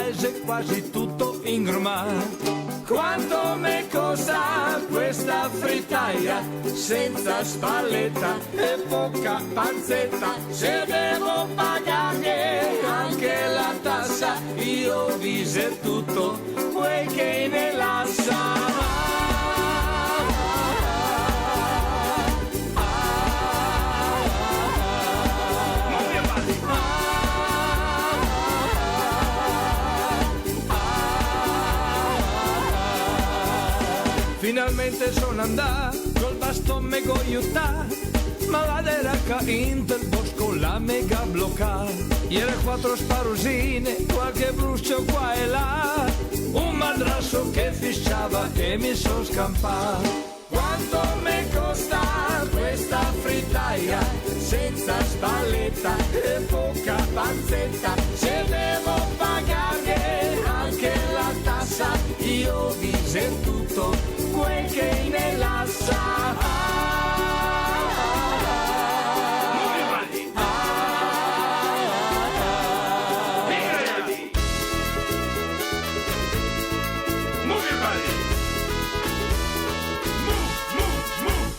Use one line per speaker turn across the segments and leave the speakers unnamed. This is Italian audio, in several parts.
paese quasi tutto in grumà. Quanto mi costa questa frittaia senza spalletta e poca panzetta? Se devo pagare anche la tassa, io dice tutto quel che ne lascia. Finalmente sono andato col bastone mega aiutato, ma la deraca in del bosco la mega bloccata. Ieri 4 sparosine, qualche bruscio qua e là, un madrasso che fisciava e mi sono scampato. Quanto mi costa questa frittaia senza spalletta e poca panzetta? Se devo pagare anche la tassa, io dice tutto quel che ne lascia.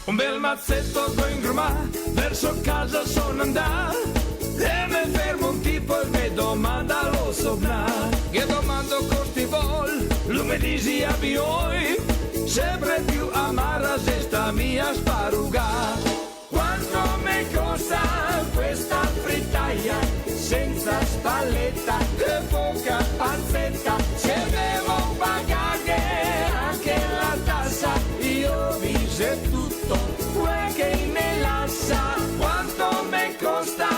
Un bel mazzetto con grumà, verso casa sono andato e mi fermo un tipo e mi domanda lo sopnar. Che domando costi vol, lui mi dice a bioi, sempre più amara se sta mia sparuga. Quanto mi costa questa frittaia senza spalletta e poca panzetta? Se devo pagare anche la tassa, io dice tutto quel che ne lascia. Quanto mi costa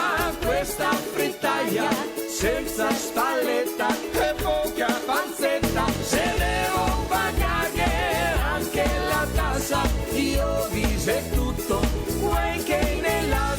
questa frittaia senza spalletta e poca panzetta? Se devo pagare anche la tassa, io dice tutto quel che ne lascia.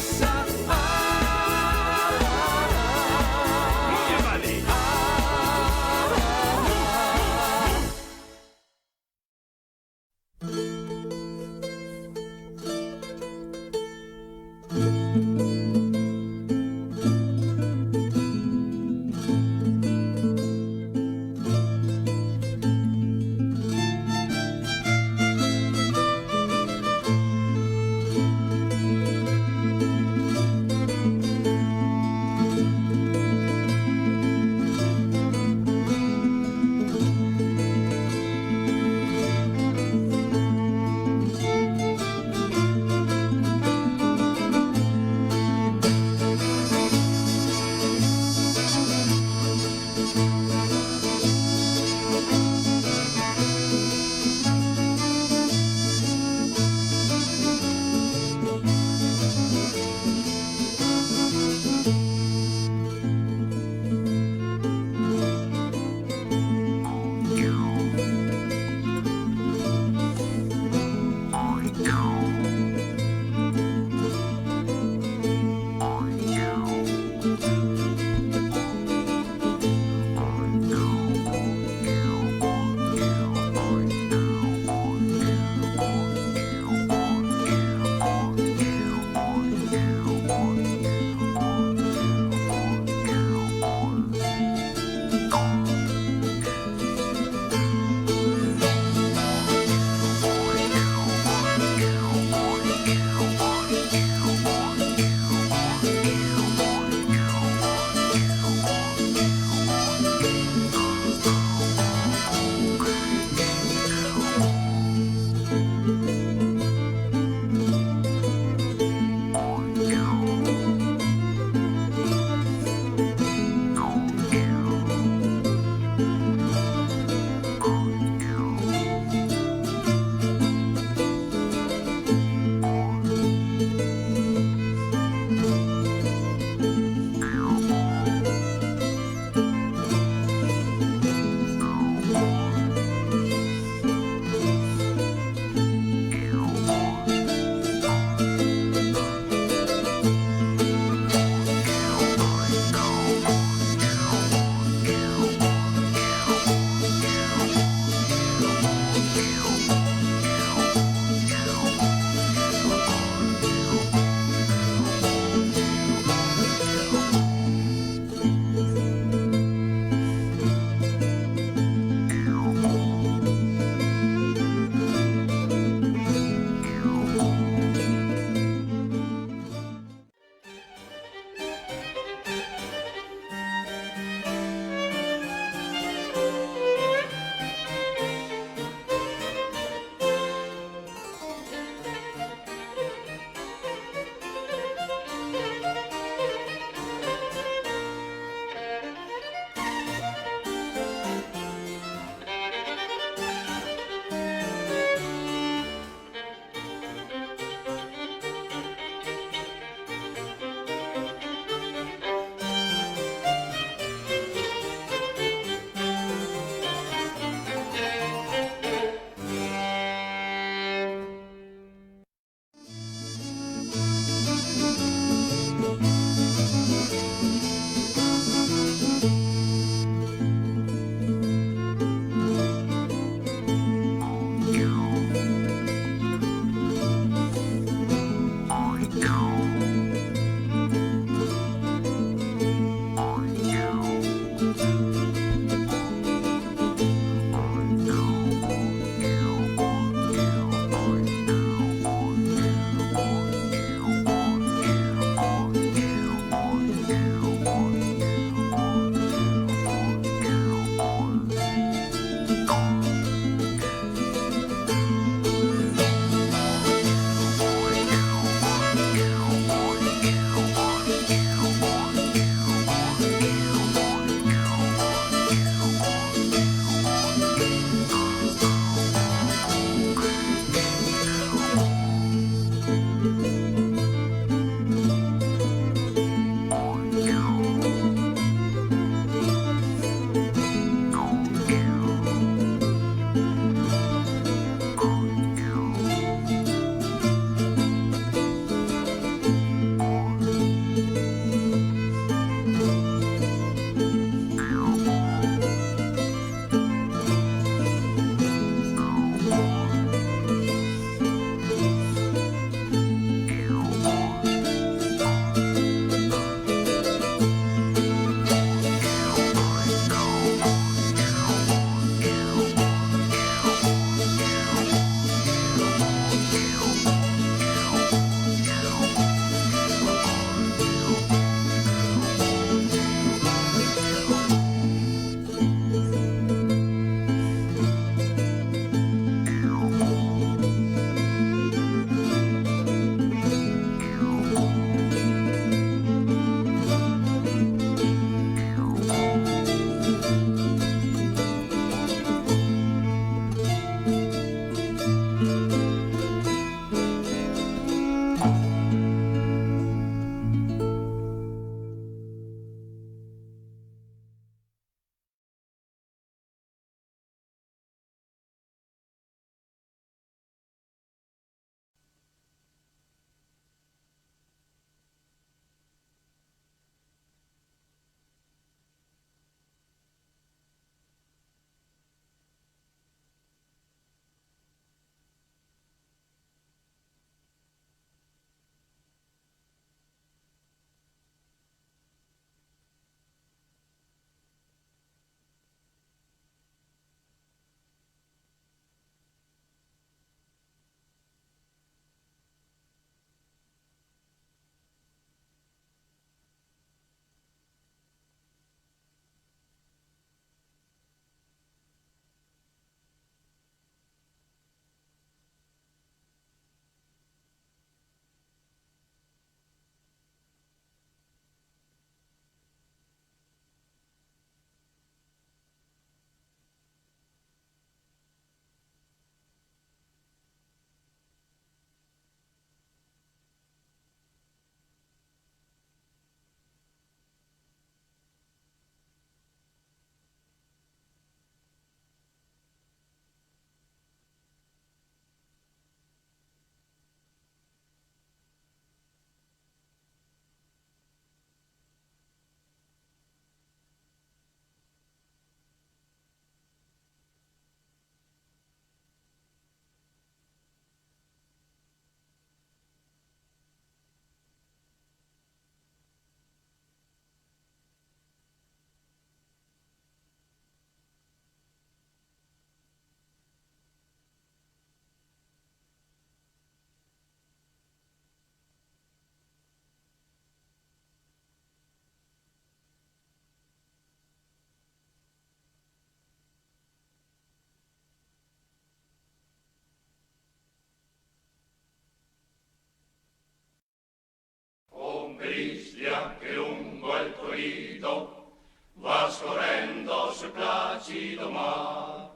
sul placido mar,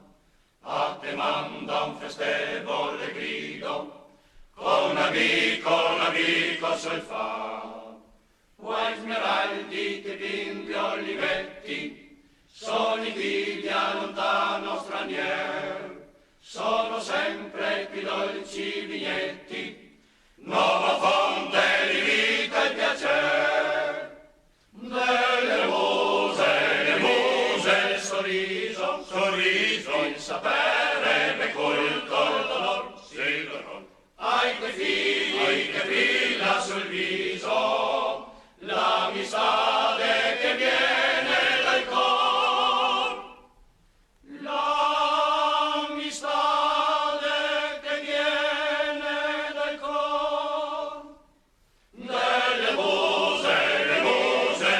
a te manda un festevole grido, con amico sul far. Vuoi smeraldi che bimbi olivetti, sono i figli a lontano stranier, sono sempre più dolci vignetti, nuova fonte di vita e piacer. Delle muse, il sorriso, il sapere, me colto il dolor, sì dolor. Ai tuoi figli che brilla sul viso, l'amistade che viene dal cor, l'amistade che viene dal cor. Delle muse,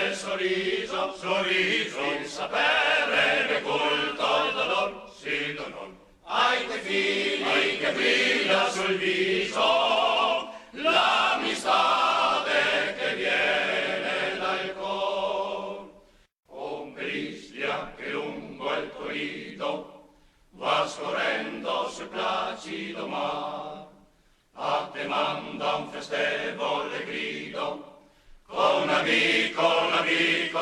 il sorriso, il sapere, me colto il dolor, sì dolor. Ai tuoi figli che brilla sul viso, l'amistade che viene dal cor. Ombrislia che lungo il tuo nido va scorrendo sul placido mar, a te manda un festevole grido, con amico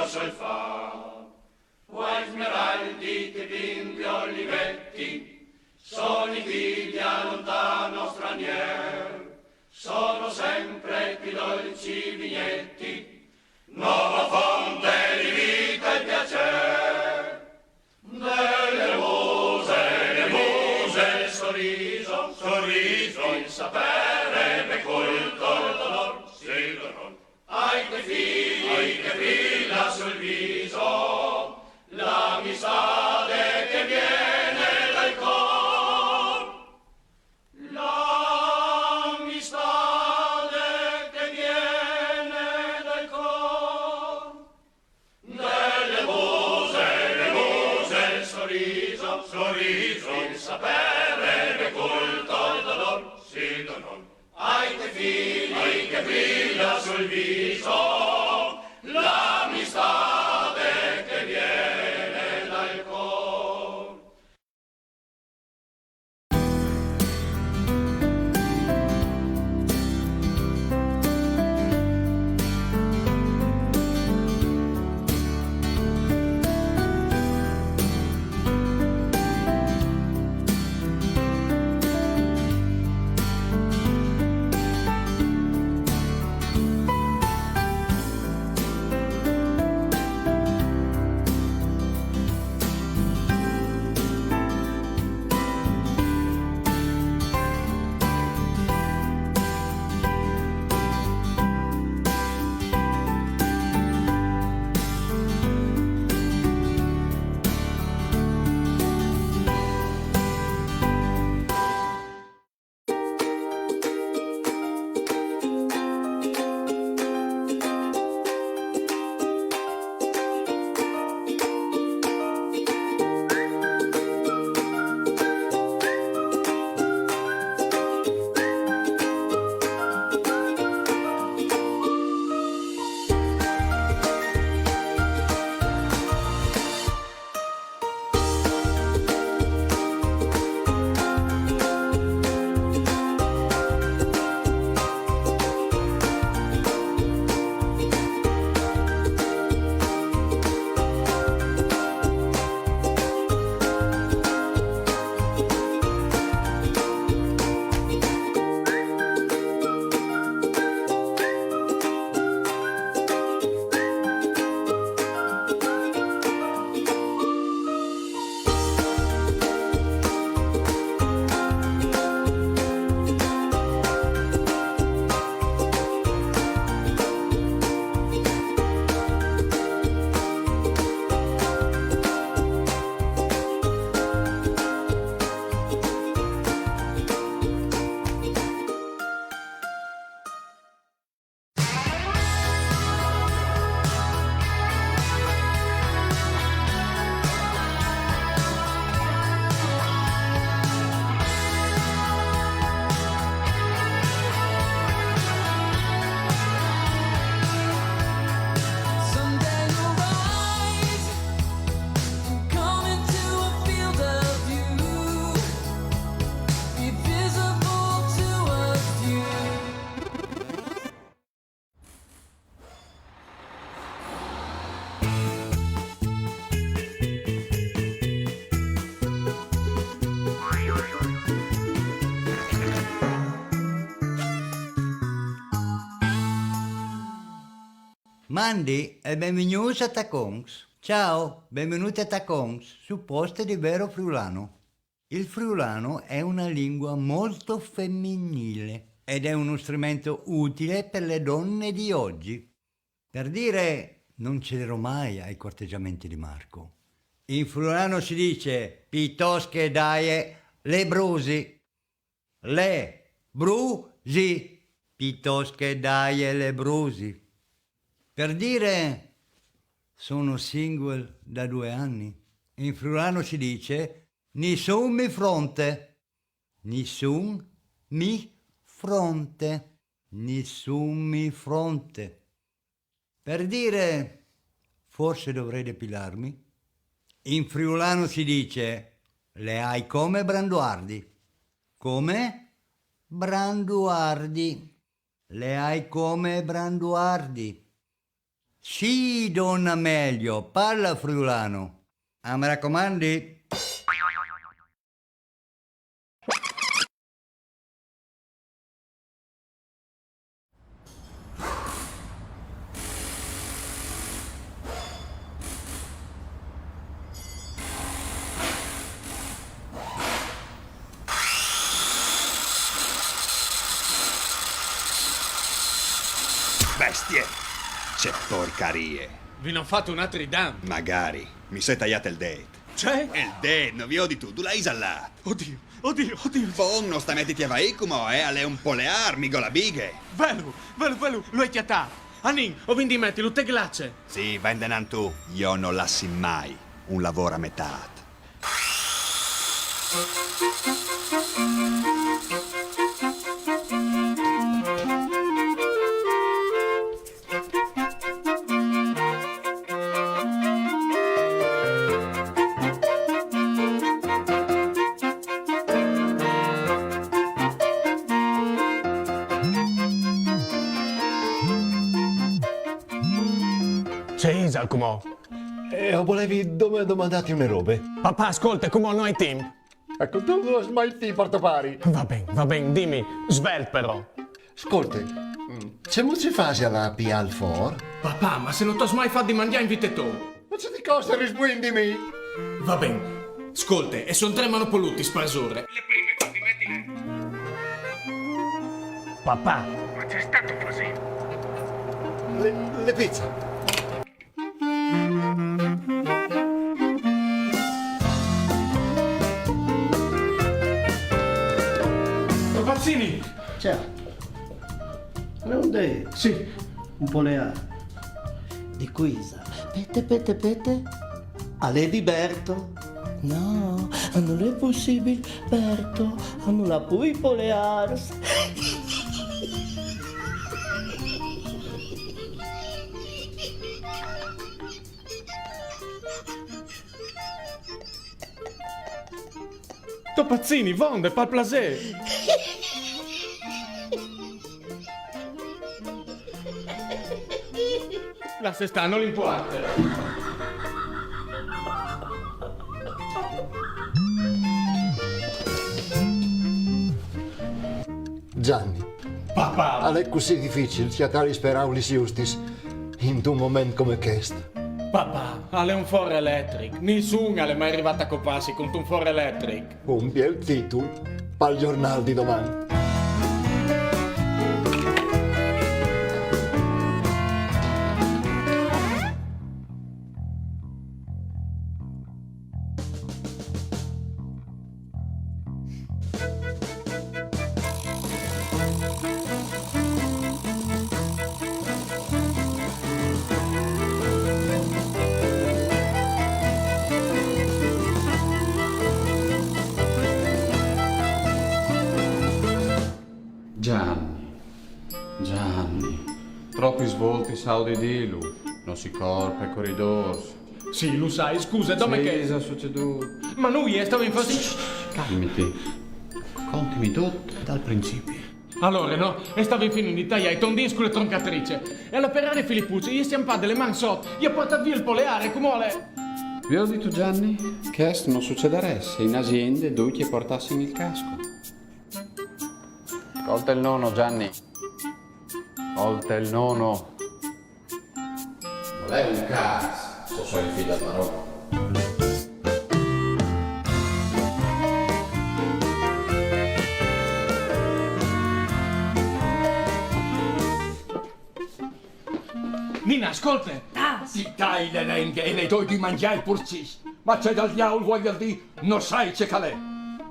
sul far. Vuoi smeraldi che bimbi olivetti, sono i figli a lontano stranier, sono sempre più dolci vignetti, nuova fonte di vita e piacer. Delle muse, il sorriso, il sapere, me colto il dolor, sì dolor. Ai tuoi figli che brilla sul viso, l'amistade che viene dal cor, l'amistade che viene dal cor. Delle muse, il sorriso, il sapere, me colto il dolor, sì dolor. Ai tuoi figli che brilla sul viso, l'amistade che viene dal cor.
Mandi e benvenuti a Tacons. Ciao, benvenuti a Tacons, su Poste di Vero Friulano. Il friulano è una lingua molto femminile ed è uno strumento utile per le donne di oggi. Per dire, non cederò mai ai corteggiamenti di Marco. In friulano si dice, piuttosto che dai le brusi. Le brusi, piuttosto che dai le brusi. Per dire, sono single da 2 anni. In friulano si dice, nessun mi fronte, nessun mi fronte, nessun mi fronte. Per dire, forse dovrei depilarmi. In friulano si dice, le hai come Branduardi. Come? Branduardi. Le hai come Branduardi. Sì, donna meglio, parla friulano. Ah, mi raccomandi?
Bestie! C'è porcarie!
Vi non fate un altro dam?
Magari. Mi sei tagliato il date.
C'è?
Il date, non vi odi tu, tu l'hai là.
Oddio.
Bon, non sta mettiti a vai come, alle un po' le armi, go la bighe.
Velu, lo hai chiatato. Anin, o vindi metti, lo te glace.
Sì, vendenan tu. Io non lassi mai un lavoro a metà.
C'è Isa, com'ò?
Volevi domandati une robe?
Papà, ascolta, com'ò noi team?
Ecco, tu lo smalti porto pari.
Va bene, dimmi, svel però.
Ascolta, c'è molti fasi alla Pial For?
Papà, ma se non t'ho mai fatto di mangiare in vite tu.
Ma c'è di cosa risguindimi?
Va bene. Ascolta, e sono 3 manopoluti sparsurre. Le prime, mettile.
Papà,
Ma c'è stato così.
Le pizze.
Pazzini!
Ciao. Non dei.
Sì.
Un po' le ha. Di Quisa. Pete. A Lady Berto. No, non è possibile, Berto. Non la puoi polears.
To Pazzini, vonde, pal plaisir. La se stanno l'importe.
Gianni,
Papà.
è così difficile chiatare speraulis justis in un momento come questo.
Papà, alle un for electric. Nessuno è mai arrivato a coparsi con un for electric.
Un bel titolo al giornale di domani.
Gianni, troppi svolti saudi di lui, non si corpe corridors.
Sì, lo sai, scusa, dove che...
Cosa è succeduto?
Ma lui stava in fase...
Calmiti, contimi tutto dal principio.
Allora, no, e stavo infine in Italia ai tondini con le troncatrice. E alla Ferrari Filippucci gli stiamo delle man sotto, gli ha portato via il poleare, come le...
Vi ho detto Gianni che questo non succederà se in aziende due ti portassero il casco. Colta il nono, Gianni. Colta il nono.
Non è un cazzo, sono il figlio della roba.
Nina, ascolta! Ti dai le lenghe e le doi di mangiare purcis. Ma c'è dal diavolo, voglio dire, non sai c'è calè.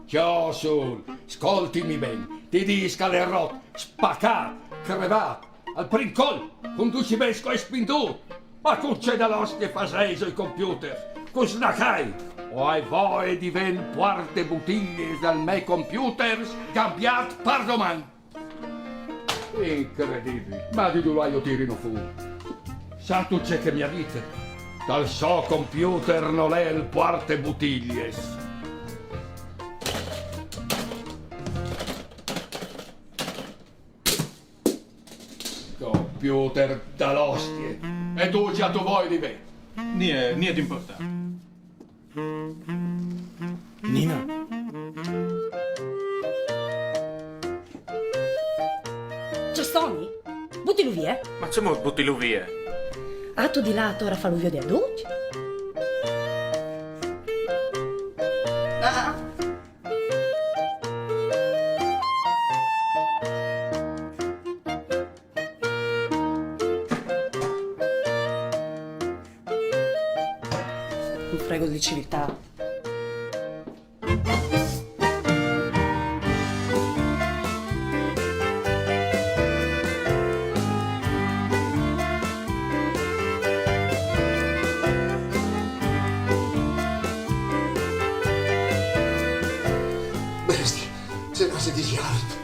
Ciao, sul, ascoltimi bene. Ti disca le rotte, spaccat, crevat, al princol, conduci besco e spindu. Ma con c'è dall'ostia faseso i computer. Con snacai. O hai voi di ven quarte bottiglie dal me computer cambiat per domani. Incredibile, ma di dove io tirino fuori. Sa tu c'è che mia vita? Dal so computer non è il quarte bottiglie. Computer dall'ostie. E tu già tu vuoi di me. Niente importante.
Nina.
C'è Stoni? Buttilo via.
Ma c'è mo buttilo via.
Ah, tu di lato ora fa l'uvio di adulti? Ah. Un frego di civiltà.
Bestia, se no si dice altro.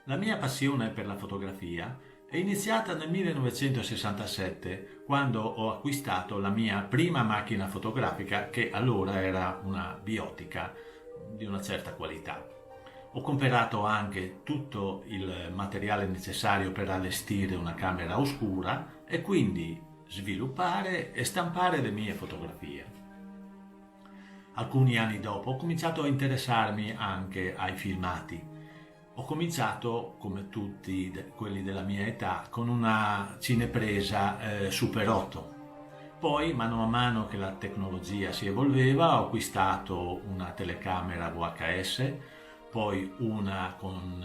La mia passione per la fotografia è iniziata nel 1967, quando ho acquistato la mia prima macchina fotografica, che allora era una Biotica di una certa qualità. Ho comprato anche tutto il materiale necessario per allestire una camera oscura e quindi sviluppare e stampare le mie fotografie. Alcuni anni dopo ho cominciato a interessarmi anche ai filmati. Ho cominciato, come tutti quelli della mia età, con una cinepresa Super 8. Poi, mano a mano che la tecnologia si evolveva, ho acquistato una telecamera VHS, poi una con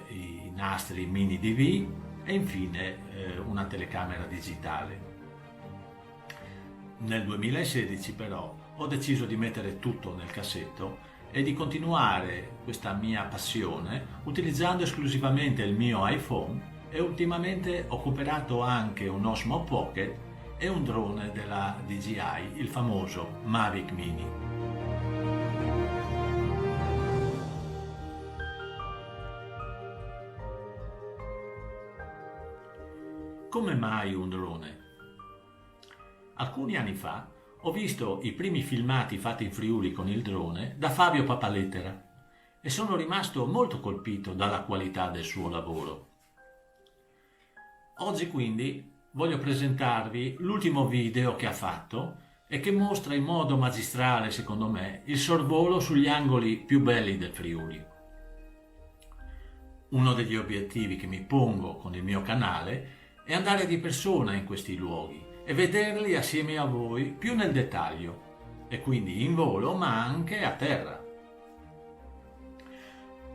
i nastri mini DV e infine una telecamera digitale. Nel 2016 però ho deciso di mettere tutto nel cassetto e di continuare questa mia passione utilizzando esclusivamente il mio iPhone, e ultimamente ho comprato anche un Osmo Pocket e un drone della DJI, il famoso Mavic Mini. Come mai un drone? Alcuni anni fa ho visto i primi filmati fatti in Friuli con il drone da Fabio Papalettera e sono rimasto molto colpito dalla qualità del suo lavoro. Oggi quindi voglio presentarvi l'ultimo video che ha fatto e che mostra in modo magistrale, secondo me, il sorvolo sugli angoli più belli del Friuli. Uno degli obiettivi che mi pongo con il mio canale è andare di persona in questi luoghi e vederli assieme a voi più nel dettaglio, e quindi in volo ma anche a terra.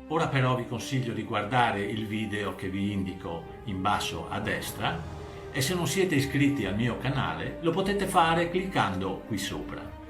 Ora però vi consiglio di guardare il video che vi indico in basso a destra, e se non siete iscritti al mio canale lo potete fare cliccando qui sopra.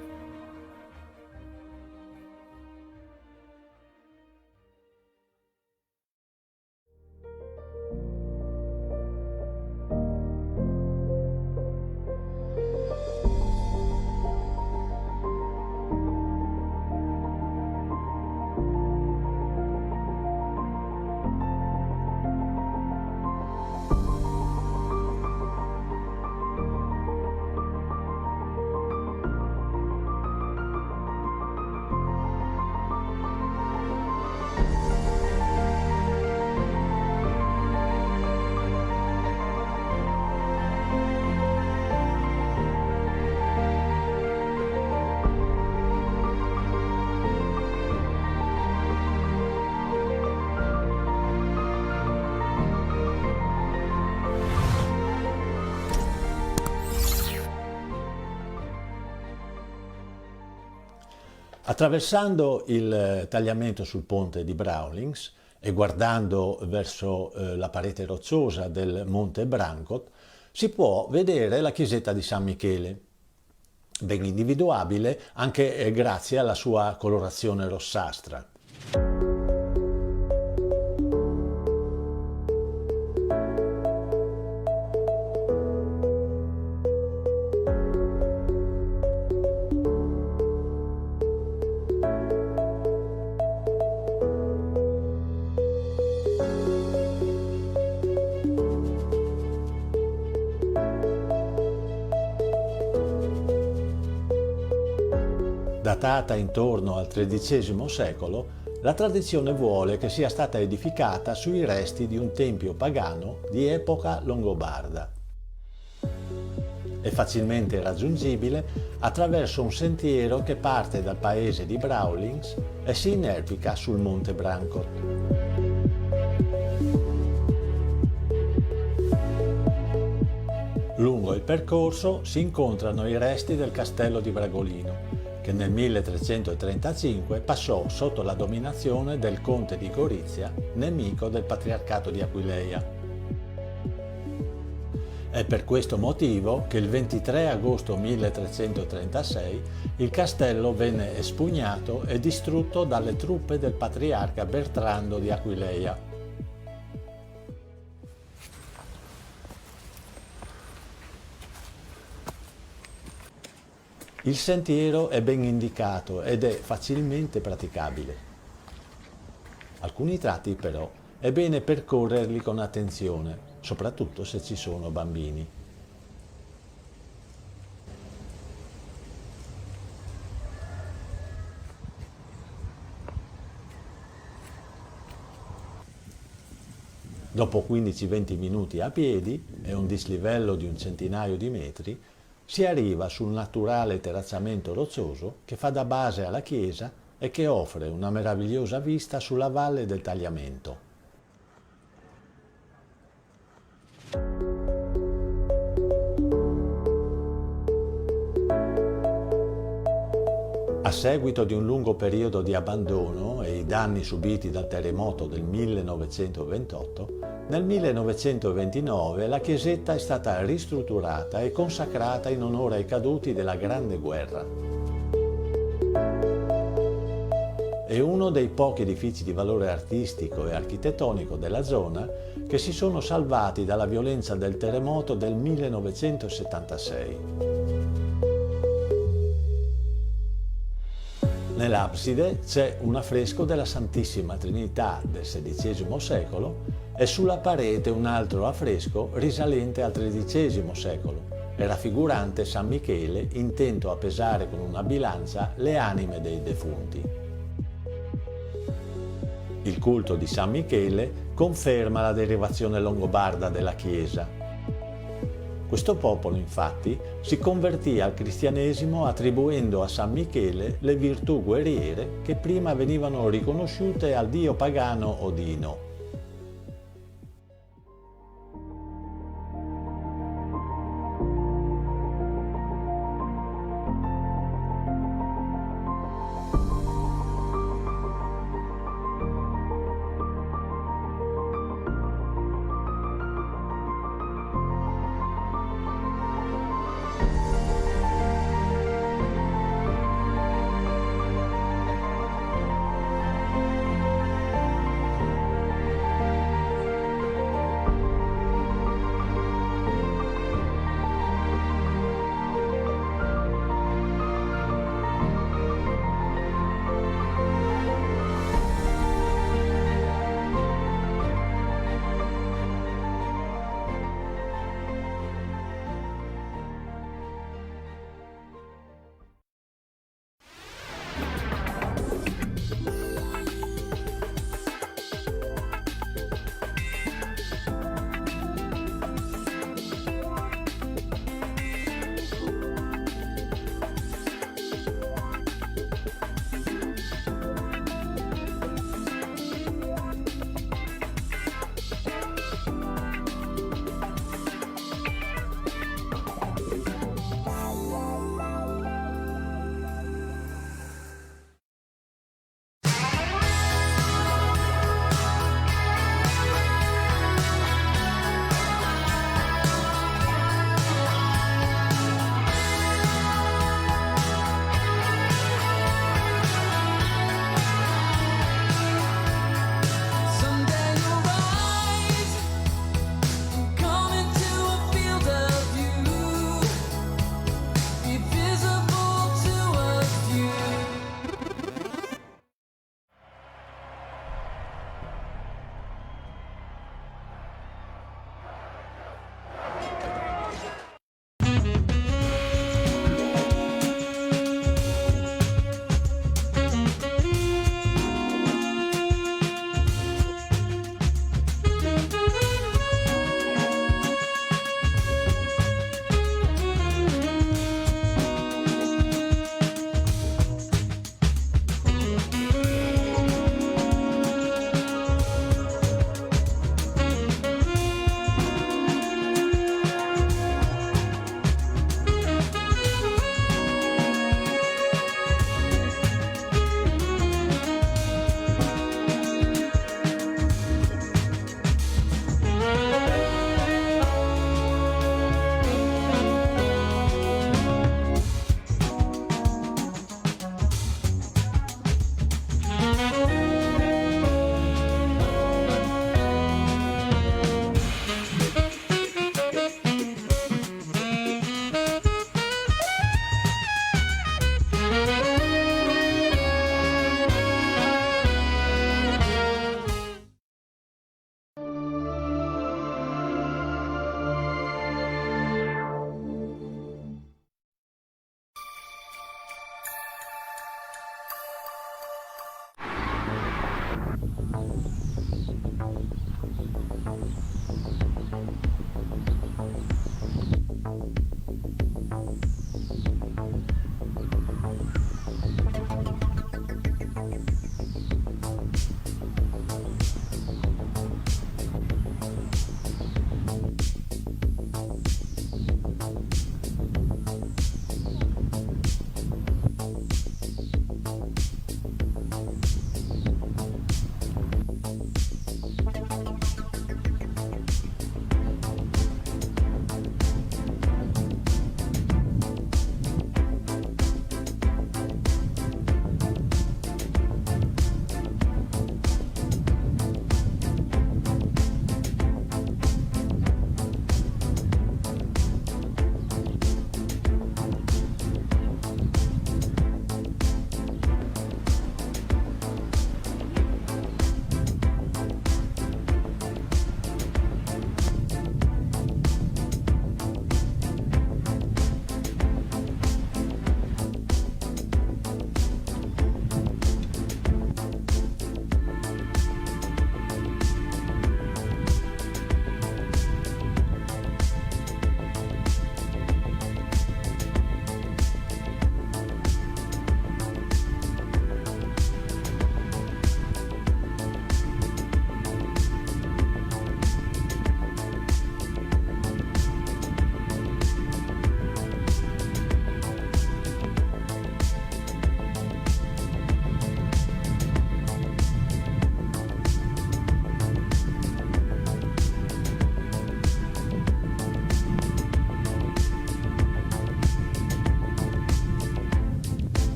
Attraversando il tagliamento sul ponte di Brawlings e guardando verso la parete rocciosa del Monte Brancott, si può vedere la chiesetta di San Michele, ben individuabile anche grazie alla sua colorazione rossastra. Datata intorno al XIII secolo, la tradizione vuole che sia stata edificata sui resti di un tempio pagano di epoca longobarda. È facilmente raggiungibile attraverso un sentiero che parte dal paese di Brawlings e si inerpica sul Monte Brancott. Lungo il percorso si incontrano i resti del castello di Bragolino, che nel 1335 passò sotto la dominazione del conte di Gorizia, nemico del patriarcato di Aquileia. È per questo motivo che il 23 agosto 1336 il castello venne espugnato e distrutto dalle truppe del patriarca Bertrando di Aquileia. Il sentiero è ben indicato ed è facilmente praticabile. Alcuni tratti però è bene percorrerli con attenzione, soprattutto se ci sono bambini. Dopo 15-20 minuti a piedi e un dislivello di un centinaio di metri, si arriva sul naturale terrazzamento roccioso che fa da base alla chiesa e che offre una meravigliosa vista sulla valle del Tagliamento. A seguito di un lungo periodo di abbandono e i danni subiti dal terremoto del 1928, nel 1929 la chiesetta è stata ristrutturata e consacrata in onore ai caduti della Grande Guerra. È uno dei pochi edifici di valore artistico e architettonico della zona che si sono salvati dalla violenza del terremoto del 1976. Nell'abside c'è un affresco della Santissima Trinità del XVI secolo e sulla parete un altro affresco risalente al XIII secolo e raffigurante San Michele intento a pesare con una bilancia le anime dei defunti. Il culto di San Michele conferma la derivazione longobarda della Chiesa. Questo popolo, infatti, si convertì al cristianesimo attribuendo a San Michele le virtù guerriere che prima venivano riconosciute al dio pagano Odino.